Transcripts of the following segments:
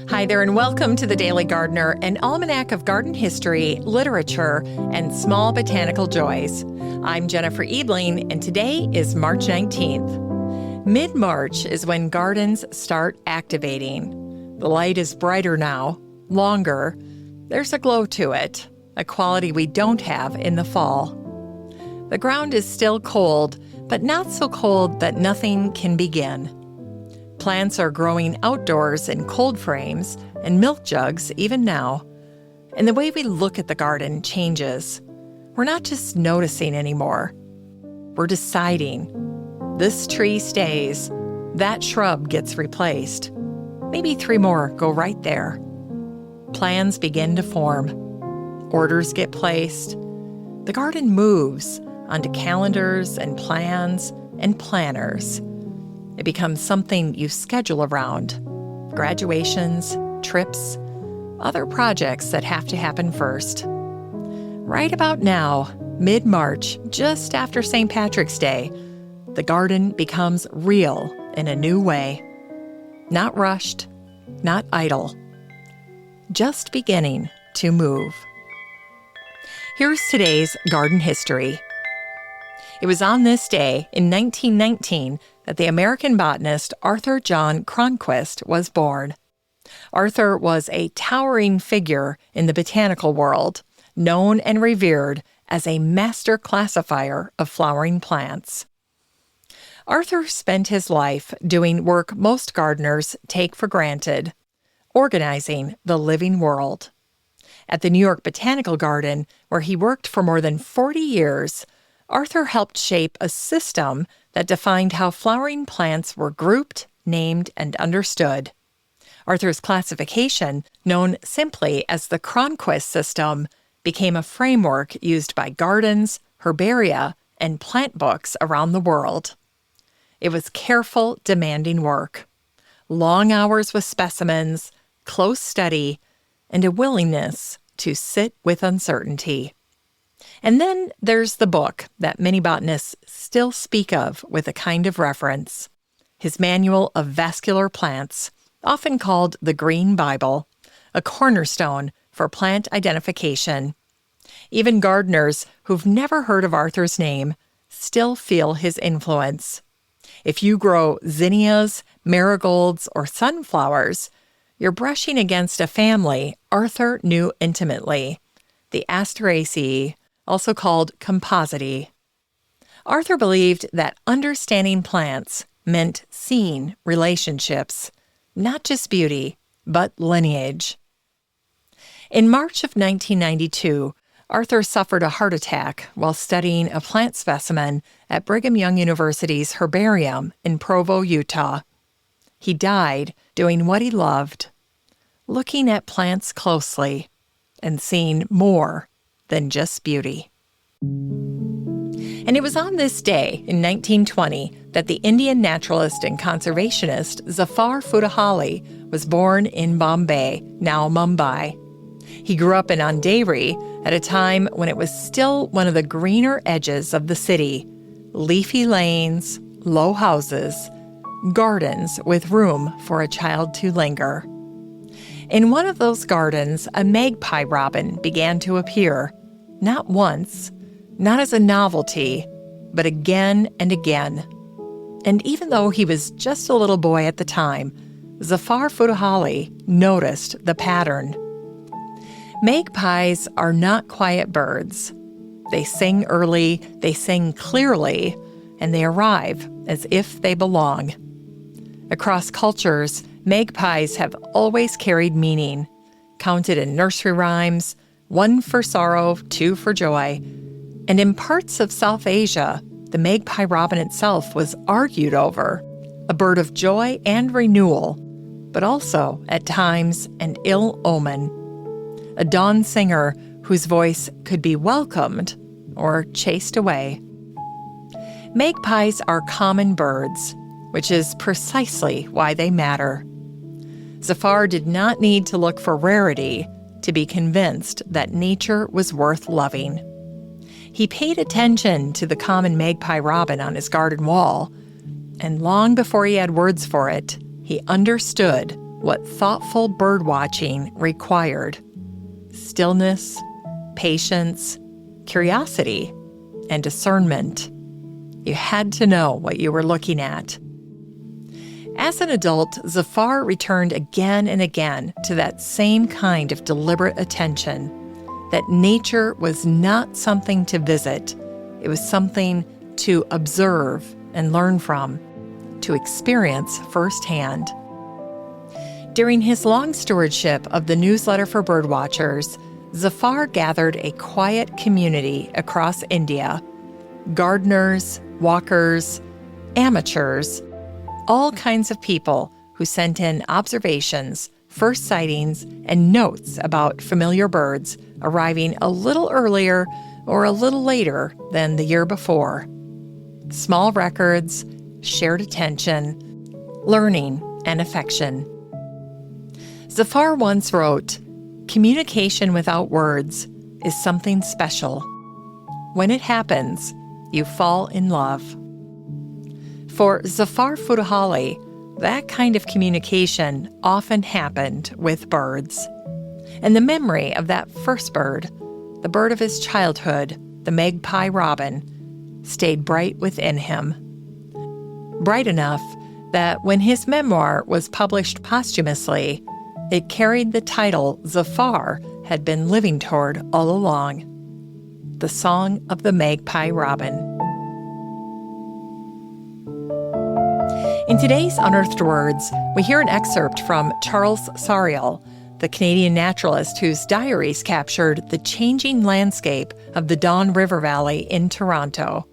Hi there, and welcome to The Daily Gardener, an almanac of garden history, literature, and small botanical joys. I'm Jennifer Ebling, and today is March 19th. Mid-March is when gardens start activating. The light is brighter now, longer. There's a glow to it, a quality we don't have in the fall. The ground is still cold, but not so cold that nothing can begin. Plants are growing outdoors in cold frames and milk jugs even now. And the way we look at the garden changes. We're not just noticing anymore. We're deciding. This tree stays. That shrub gets replaced. Maybe 3 more go right there. Plans begin to form. Orders get placed. The garden moves onto calendars and plans and planners. It becomes something you schedule around. Graduations, trips, other projects that have to happen first. Right about now, mid-March, just after St. Patrick's Day, the garden becomes real in a new way. Not rushed, not idle. Just beginning to move. Here's today's garden history. It was on this day in 1919 that the American botanist Arthur John Cronquist was born. Arthur was a towering figure in the botanical world, known and revered as a master classifier of flowering plants. Arthur spent his life doing work most gardeners take for granted, organizing the living world. At the New York Botanical Garden, where he worked for more than 40 years, Arthur helped shape a system that defined how flowering plants were grouped, named, and understood. Arthur's classification, known simply as the Cronquist system, became a framework used by gardens, herbaria, and plant books around the world. It was careful, demanding work. Long hours with specimens, close study, and a willingness to sit with uncertainty. And then there's the book that many botanists still speak of with a kind of reverence. His Manual of Vascular Plants, often called the Green Bible, a cornerstone for plant identification. Even gardeners who've never heard of Arthur's name still feel his influence. If you grow zinnias, marigolds, or sunflowers, you're brushing against a family Arthur knew intimately, the Asteraceae, also called Compositae. Arthur believed that understanding plants meant seeing relationships, not just beauty, but lineage. In March of 1992, Arthur suffered a heart attack while studying a plant specimen at Brigham Young University's herbarium in Provo, Utah. He died doing what he loved, looking at plants closely and seeing more than just beauty. And it was on this day in 1920 that the Indian naturalist and conservationist Zafar Futehally was born in Bombay, now Mumbai. He grew up in Andheri at a time when it was still one of the greener edges of the city. Leafy lanes, low houses, gardens with room for a child to linger. In one of those gardens, a magpie robin began to appear, not once, not as a novelty, but again and again. And even though he was just a little boy at the time, Zafar Futehally noticed the pattern. Magpies are not quiet birds. They sing early, they sing clearly, and they arrive as if they belong. Across cultures, magpies have always carried meaning, counted in nursery rhymes, 1 for sorrow, 2 for joy. And in parts of South Asia, the magpie robin itself was argued over, a bird of joy and renewal, but also, at times, an ill omen. A dawn singer whose voice could be welcomed or chased away. Magpies are common birds, which is precisely why they matter. Zafar did not need to look for rarity to be convinced that nature was worth loving. He paid attention to the common magpie robin on his garden wall, and long before he had words for it, he understood what thoughtful birdwatching required: stillness, patience, curiosity, and discernment. You had to know what you were looking at. As an adult, Zafar returned again and again to that same kind of deliberate attention, that nature was not something to visit. It was something to observe and learn from, to experience firsthand. During his long stewardship of the newsletter for birdwatchers, Zafar gathered a quiet community across India: gardeners, walkers, amateurs, all kinds of people who sent in observations, first sightings, and notes about familiar birds arriving a little earlier or a little later than the year before. Small records, shared attention, learning, and affection. Zafar once wrote, "Communication without words is something special. When it happens, you fall in love." For Zafar Futehally, that kind of communication often happened with birds. And the memory of that first bird, the bird of his childhood, the magpie robin, stayed bright within him. Bright enough that when his memoir was published posthumously, it carried the title Zafar had been living toward all along: The Song of the Magpie Robin. In today's Unearthed Words, we hear an excerpt from Charles Sauriol, the Canadian naturalist whose diaries captured the changing landscape of the Don River Valley in Toronto.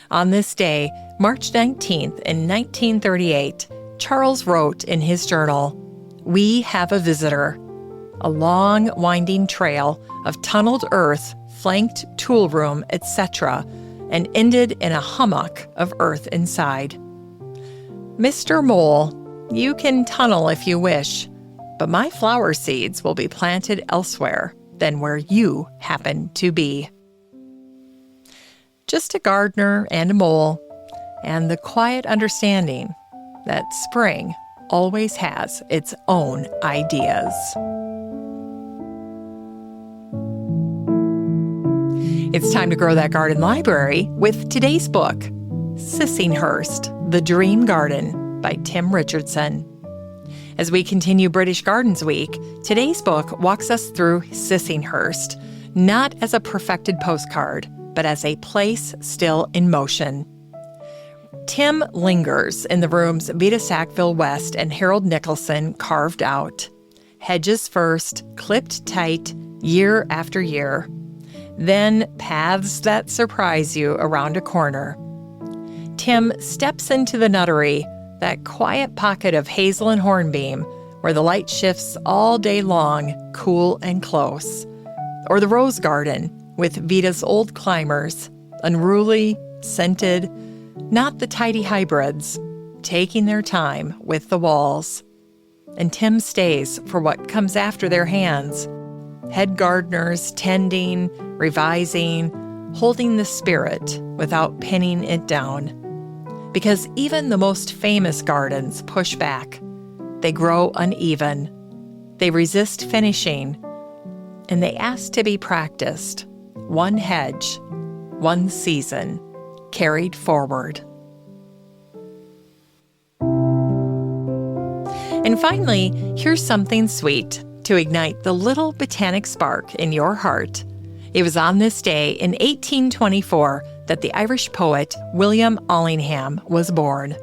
On this day, March 19th in 1938, Charles wrote in his journal, "We have a visitor. A long, winding trail of tunneled earth flanked tool room, etc., and ended in a hummock of earth inside. Mr. Mole, you can tunnel if you wish, but my flower seeds will be planted elsewhere than where you happen to be." Just a gardener and a mole, and the quiet understanding that spring always has its own ideas. It's time to grow that garden library with today's book, Sissinghurst, The Dream Garden by Tim Richardson. As we continue British Gardens Week, today's book walks us through Sissinghurst, not as a perfected postcard, but as a place still in motion. Tim lingers in the rooms Vita Sackville West and Harold Nicholson carved out. Hedges first, clipped tight, year after year. Then paths that surprise you around a corner. Tim steps into the nuttery, that quiet pocket of hazel and hornbeam, where the light shifts all day long, cool and close. Or the rose garden, with Vita's old climbers, unruly, scented, not the tidy hybrids, taking their time with the walls. And Tim stays for what comes after their hands. Head gardeners tending, revising, holding the spirit without pinning it down. Because even the most famous gardens push back. They grow uneven. They resist finishing. And they ask to be practiced. One hedge, one season, carried forward. And finally, here's something sweet to ignite the little botanic spark in your heart. It was on this day in 1824 that the Irish poet William Allingham was born.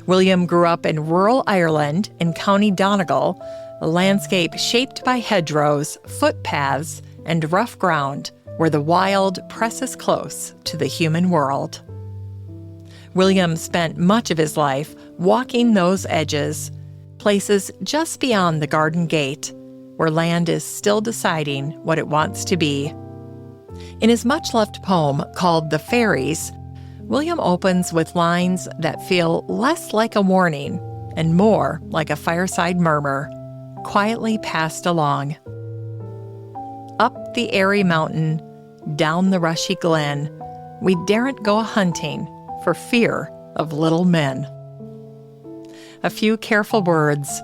William grew up in rural Ireland in County Donegal, a landscape shaped by hedgerows, footpaths, and rough ground where the wild presses close to the human world. William spent much of his life walking those edges, places just beyond the garden gate, where land is still deciding what it wants to be. In his much-loved poem called The Fairies, William opens with lines that feel less like a warning and more like a fireside murmur, quietly passed along. Up the airy mountain, down the rushy glen, we daren't go a-hunting for fear of little men. A few careful words,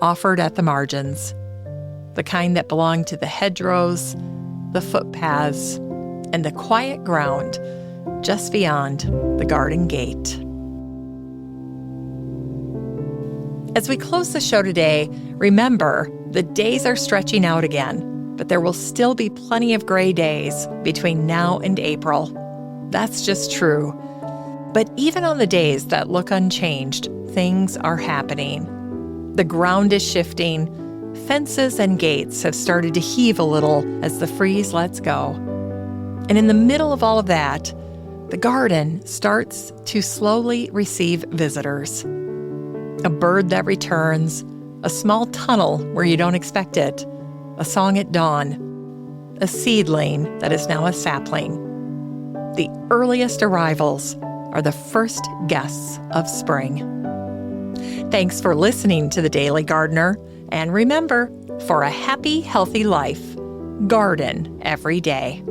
offered at the margins, the kind that belong to the hedgerows, the footpaths, and the quiet ground just beyond the garden gate. As we close the show today, remember, the days are stretching out again, but there will still be plenty of gray days between now and April. That's just true. But even on the days that look unchanged, things are happening. The ground is shifting. Fences and gates have started to heave a little as the freeze lets go. And in the middle of all of that, the garden starts to slowly receive visitors. A bird that returns, a small tunnel where you don't expect it, a song at dawn, a seedling that is now a sapling. The earliest arrivals are the first guests of spring. Thanks for listening to The Daily Gardener, and remember, for a happy, healthy life, garden every day.